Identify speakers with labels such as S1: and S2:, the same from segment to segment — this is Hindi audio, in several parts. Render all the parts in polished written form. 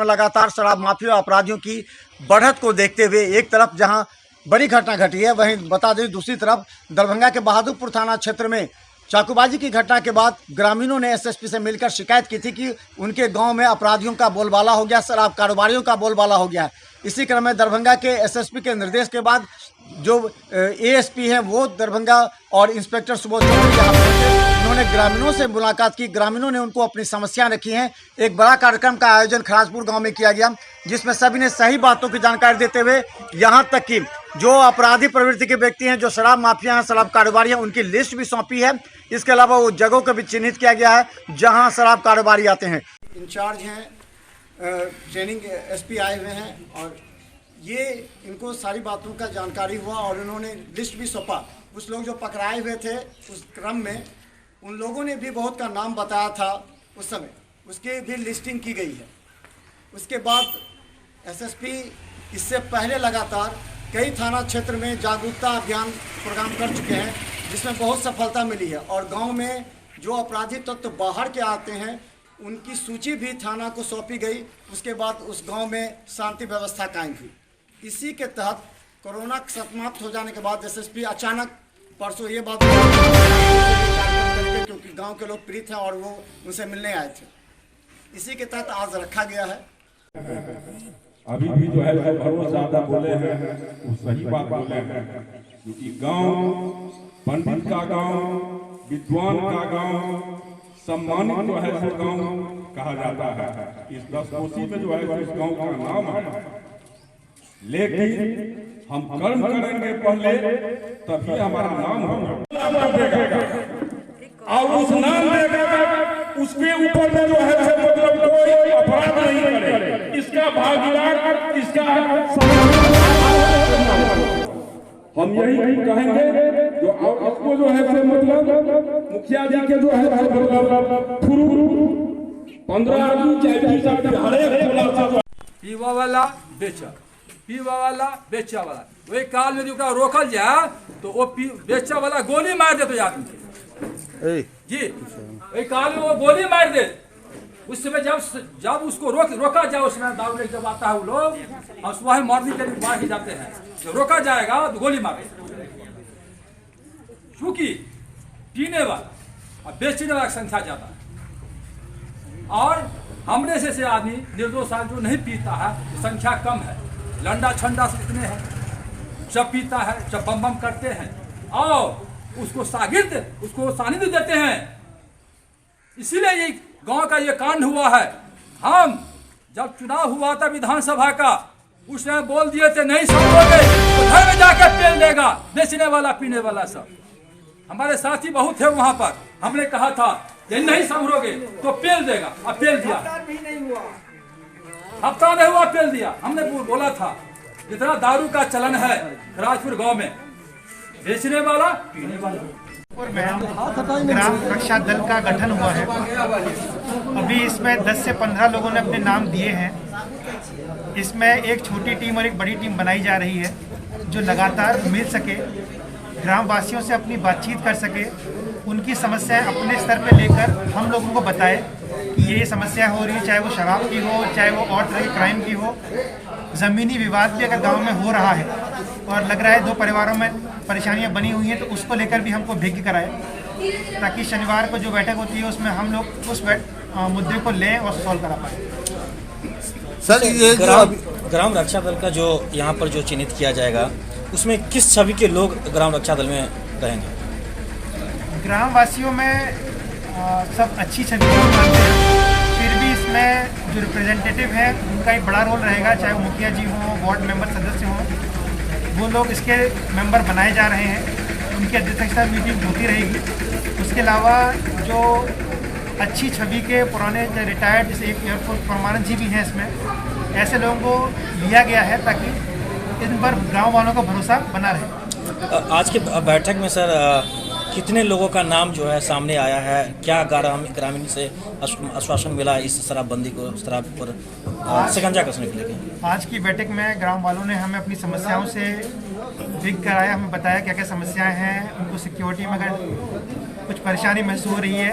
S1: में लगातार शराब माफिया अपराधियों की बढ़त को देखते हुए एक तरफ जहां बड़ी घटना घटी है, वहीं बता दें दूसरी तरफ दरभंगा के बहादुरपुर थाना क्षेत्र में चाकूबाजी की घटना के बाद ग्रामीणों ने एसएसपी से मिलकर शिकायत की थी कि उनके गांव में अपराधियों का बोलबाला हो गया, शराब कारोबारियों का बोलबाला हो गया है। इसी क्रम में दरभंगा के एसएसपी के निर्देश के बाद जो एएसपी हैं वो दरभंगा और इंस्पेक्टर सुबोध चौधरी यहाँ पहुंचे। उन्होंने ग्रामीणों से मुलाकात की, ग्रामीणों ने उनको अपनी समस्याएं रखी हैं। एक बड़ा कार्यक्रम का आयोजन खराजपुर गांव में किया गया, जिसमें सभी ने सही बातों की जानकारी देते हुए यहाँ तक कि जो अपराधी प्रवृत्ति के व्यक्ति हैं, जो शराब माफिया हैं, शराब कारोबारी हैं, उनकी लिस्ट भी सौंपी है। इसके अलावा वो जगहों को भी चिन्हित किया गया है जहाँ शराब कारोबारी आते हैं। इंचार्ज हैं ट्रेनिंग एसपी आए हुए हैं और ये इनको सारी बातों का जानकारी हुआ और उन्होंने लिस्ट भी सौंपा। कुछ लोग जो पकड़ाए हुए थे उस क्रम में उन लोगों ने भी बहुत का नाम बताया था उस समय, उसकी भी लिस्टिंग की गई है। उसके बाद एसएसपी इससे पहले लगातार कई थाना क्षेत्र में जागरूकता अभियान प्रोग्राम कर चुके हैं, जिसमें बहुत सफलता मिली है और गांव में जो अपराधी तत्व बाहर के आते हैं उनकी सूची भी थाना को सौंपी गई। उसके बाद उस गांव में शांति व्यवस्था कायम हुई। इसी के तहत कोरोना समाप्त हो जाने के बाद एसएसपी अचानक परसों ये बात क्योंकि गांव के लोग पीड़ित हैं और वो उनसे मिलने आए थे, इसी के तहत आज रखा गया है।
S2: अभी भी जो है बहुत ज्यादा बोले हैं, वो सही बात बोले हैं, क्योंकि गांव पंडित का गांव, विद्वान का गांव, सम्मानित जो है वो गांव कहा जाता है। इस 10 कोसी में जो है इस गांव का नाम है, लेकिन हम कर्म करेंगे पहले तभी हमारा नाम होगा और उस नाम देगा उसके ऊपर में जो है मतलब कोई अपराध नहीं करे, इसका भागीदार, इसका हम यही कहेंगे जो आपको जो है मतलब मुखिया जी के जो है मतलब 15 आदमी चाहिए हर एक
S3: पीवा वाला बेचा, पीवा वाला बेचा वाला, वही काल में जो रोकल जाए तो वो बेचा वाला गोली मार दे तो आदमी जी, वही काल में वो गोली मार दे। उस समय जब उसको रोका जाए, उसमें दारू लेके जब आता है वो लोग और वही मरने के लिए बाहर ही जाते हैं। जब रोका जाएगा तो गोली मारे, क्योंकि पीने वाला और बेचने वाला की संख्या ज्यादा है और हमने से आदमी निर्दोष जो नहीं पीता है संख्या कम है। लंडा छंडा से इतने हैं, जब पीता है, जब बम बम करते हैं और उसको सागिर्द, उसको सानिध्य देते हैं। इसीलिए ये गांव का ये कांड हुआ है। हम जब चुनाव हुआ था विधानसभा का, उसने बोल दिए थे नहीं समझोगे तो घर में जाकर पेल देगा, बेचने वाला पीने वाला सब। हमारे साथी बहुत थे वहां पर, हमने कहा था ये नहीं संभरोगे तो पेल देगा, अब पेल दिया। हफ्ता नहीं हुआ पेल दिया। हमने बोला था जितना दारू का चलन है राजपुर गांव में, बेचने वाला पीने वाला।
S4: ग्राम रक्षा दल का गठन हुआ है। अभी इसमें 10 से 15 लोगों ने अपने नाम दिए हैं। इसमें एक छोटी टीम और एक बड़ी टीम बनाई जा रही है जो लगातार मिल सके, ग्राम वासियों से अपनी बातचीत कर सके, उनकी समस्याएं अपने स्तर पर लेकर हम लोगों को बताए कि ये समस्या हो रही है, चाहे वो शराब की हो, चाहे वो और तरह के क्राइम की हो। ज़मीनी विवाद भी अगर गांव में हो रहा है और लग रहा है 2 परिवारों में परेशानियां बनी हुई हैं, तो उसको लेकर भी हमको भिज्ञ कराए, ताकि शनिवार को जो बैठक होती है उसमें हम लोग उस मुद्दे को लें और सॉल्व करा पाए।
S5: सर, ये ग्राम रक्षा दल का जो यहाँ पर जो चिन्हित किया जाएगा, उसमें किस छवि के लोग ग्राम रक्षा दल में रहेंगे?
S4: ग्राम वासियों में सब अच्छी छवि मानते हैं, फिर भी इसमें जो रिप्रेजेंटेटिव है उनका एक बड़ा रोल रहेगा, चाहे वो मुखिया जी हों, वार्ड मेंबर सदस्य हों, वो लोग इसके मेंबर बनाए जा रहे हैं, उनकी अध्यक्षता मीटिंग होती रहेगी। उसके अलावा जो अच्छी छवि के पुराने रिटायर्ड, जैसे एक एयरफोर्स परमानंद जी भी हैं इसमें, ऐसे लोगों को लिया गया है ताकि इन पर गाँव वालों का भरोसा बना रहे।
S5: आज की बैठक में सर कितने लोगों का नाम जो है सामने आया है? क्या ग्रामीण से आश्वासन मिला इस शराबबंदी को, शराब पर शिकंजा कसने के लिए?
S4: आज की बैठक में ग्राम वालों ने हमें अपनी समस्याओं से अवगत कराया, हमें बताया क्या क्या समस्याएं हैं, उनको सिक्योरिटी में अगर कुछ परेशानी महसूस हो रही है।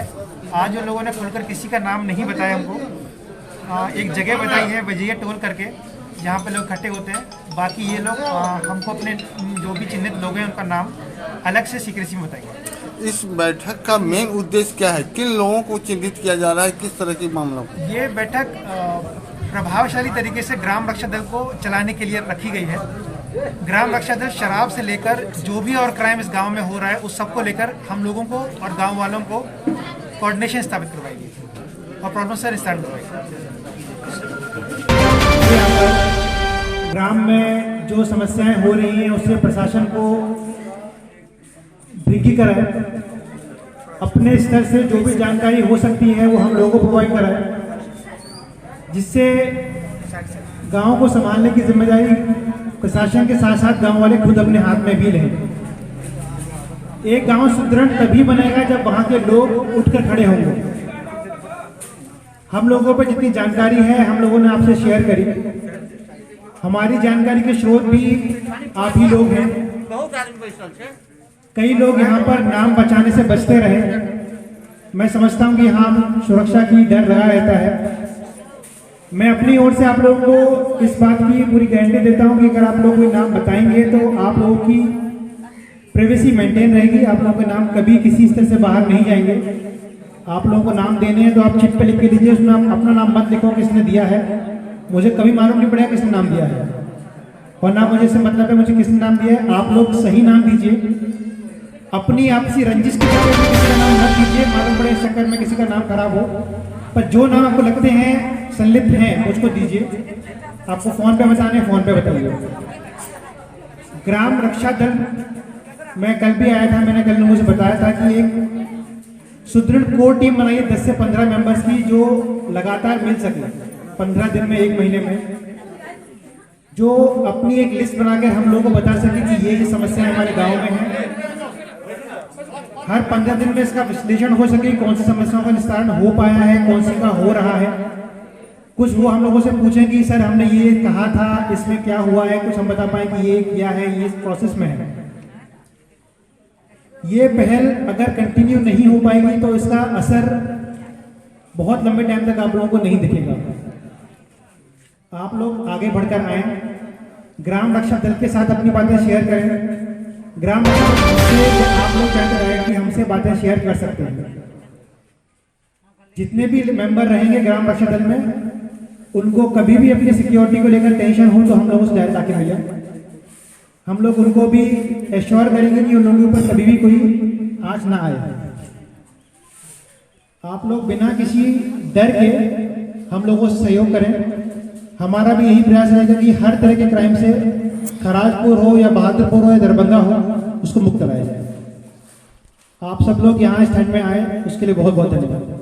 S4: आज उन लोगों ने खुलकर किसी का नाम नहीं बताया हमको, एक जगह बताई है वजीर टोल करके, जहाँ पे लोग इकट्ठे होते हैं। बाकी ये लोग हमको अपने जो भी चिन्हित लोग हैं उनका नाम अलग से सीक्रेसी में बताएंगे।
S6: इस बैठक का मेन उद्देश्य क्या है? किन लोगों को चिन्हित किया जा रहा है, किस तरह के मामलों को?
S4: ये बैठक प्रभावशाली तरीके से ग्राम रक्षा दल को चलाने के लिए रखी गई है। ग्राम रक्षा दल शराब से लेकर जो भी और क्राइम इस गांव में हो रहा है उस सबको लेकर हम लोगों को और गांव वालों को कोऑर्डिनेशन स्थापित करवाएगी और प्रॉब्लम से निस्तारण करवाएगी।
S7: ग्राम में जो समस्याएं हो रही हैं उससे प्रशासन को ब्रीकी कराए, अपने स्तर से जो भी जानकारी हो सकती है वो हम लोगों को प्रोवाइड कराए, जिससे गांव को संभालने की जिम्मेदारी प्रशासन के साथ साथ गांव वाले खुद अपने हाथ में भी लें। एक गांव सुदृढ़ तभी बनेगा जब वहां के लोग उठकर खड़े होंगे। हम लोगों पर जितनी जानकारी है हम लोगों ने आपसे शेयर करी। हमारी जानकारी के स्रोत भी आप ही लोग हैं। कई लोग यहाँ पर नाम बचाने से बचते रहे। मैं समझता हूँ कि यहाँ सुरक्षा की डर लगा रहता है। मैं अपनी ओर से आप लोगों को इस बात की पूरी गारंटी देता हूँ कि अगर आप लोग कोई नाम बताएंगे तो आप लोगों की प्राइवेसी मेंटेन रहेगी। आप लोगों के नाम कभी किसी स्तर से बाहर नहीं जाएंगे। आप लोगों को नाम देने हैं तो आप चिट पे लिख के दीजिए, उसमें आप अपना नाम मत लिखो किसने दिया है। मुझे कभी मालूम नहीं पड़ेगा किसने नाम दिया है और ना मुझे से मतलब है मुझे किसने नाम दिया है। आप लोग सही नाम दीजिए। अपनी आपसी रंजिश के चक्कर में किसी का नाम मत दीजिए, मालूम पड़े इस चक्कर में किसी का नाम खराब हो। पर जो नाम आपको लगते हैं संलिप्त हैं मुझको दीजिए। आपको फोन पे बताने फोन पे बताइए। ग्राम रक्षा दल मैं कल भी आया था, मैंने कल लोगों से बताया था कि एक सुदृढ़ कोर टीम बनाई है 10 से 15 मेंबर्स की, जो लगातार मिल सके 15 दिन में, 1 महीने में, जो अपनी एक लिस्ट बनाकर हम लोगों को बता सके कि ये समस्याएं हमारे गांव में हैं। हर 15 दिन में इसका विश्लेषण हो सके, कौन सी समस्याओं का निस्तारण हो पाया है, कौन सी का हो रहा है। कुछ वो हम लोगों से पूछें कि सर हमने ये कहा था, इसमें क्या हुआ है, कुछ हम बता पाए कि ये किया है, ये प्रोसेस में है। ये पहल अगर कंटिन्यू नहीं हो पाएगी तो इसका असर बहुत लंबे टाइम तक आप लोगों को नहीं दिखेगा। आप लोग आगे बढ़कर आए, ग्राम रक्षा दल के साथ अपनी बातें शेयर करें। ग्राम रक्षा दल से आप लोग चाहते हैं कि हमसे बातें शेयर कर सकते हैं। जितने भी मेंबर रहेंगे ग्राम रक्षा दल में, उनको कभी भी अपनी सिक्योरिटी को लेकर टेंशन हो तो हम लोगों से डायरेक्ट आके मिले। हम लोग उनको भी एश्योर करेंगे कि उन लोगों के ऊपर कभी भी कोई आँच ना आए। आप लोग बिना किसी डर के हम लोगों से सहयोग करें। हमारा भी यही प्रयास रहेगा कि हर तरह के क्राइम से खराजपुर हो या बहादुरपुर हो या दरभंगा हो, उसको मुक्त कराया जाए। आप सब लोग यहाँ इस ठंड में आए उसके लिए बहुत बहुत धन्यवाद।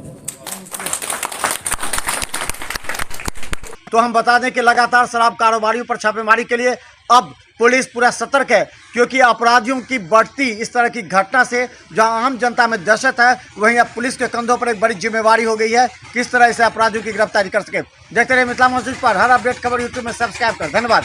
S1: तो हम बता दें कि लगातार शराब कारोबारियों पर छापेमारी के लिए अब पुलिस पूरा सतर्क है, क्योंकि अपराधियों की बढ़ती इस तरह की घटना से जहां आम जनता में दहशत है, वहीं अब पुलिस के कंधों पर एक बड़ी जिम्मेवारी हो गई है किस तरह से अपराधियों की गिरफ्तारी कर सके। देखते रहिए मिथिला मॉर्निंग पर हर अपडेट खबर यूट्यूब में सब्सक्राइब कर। धन्यवाद।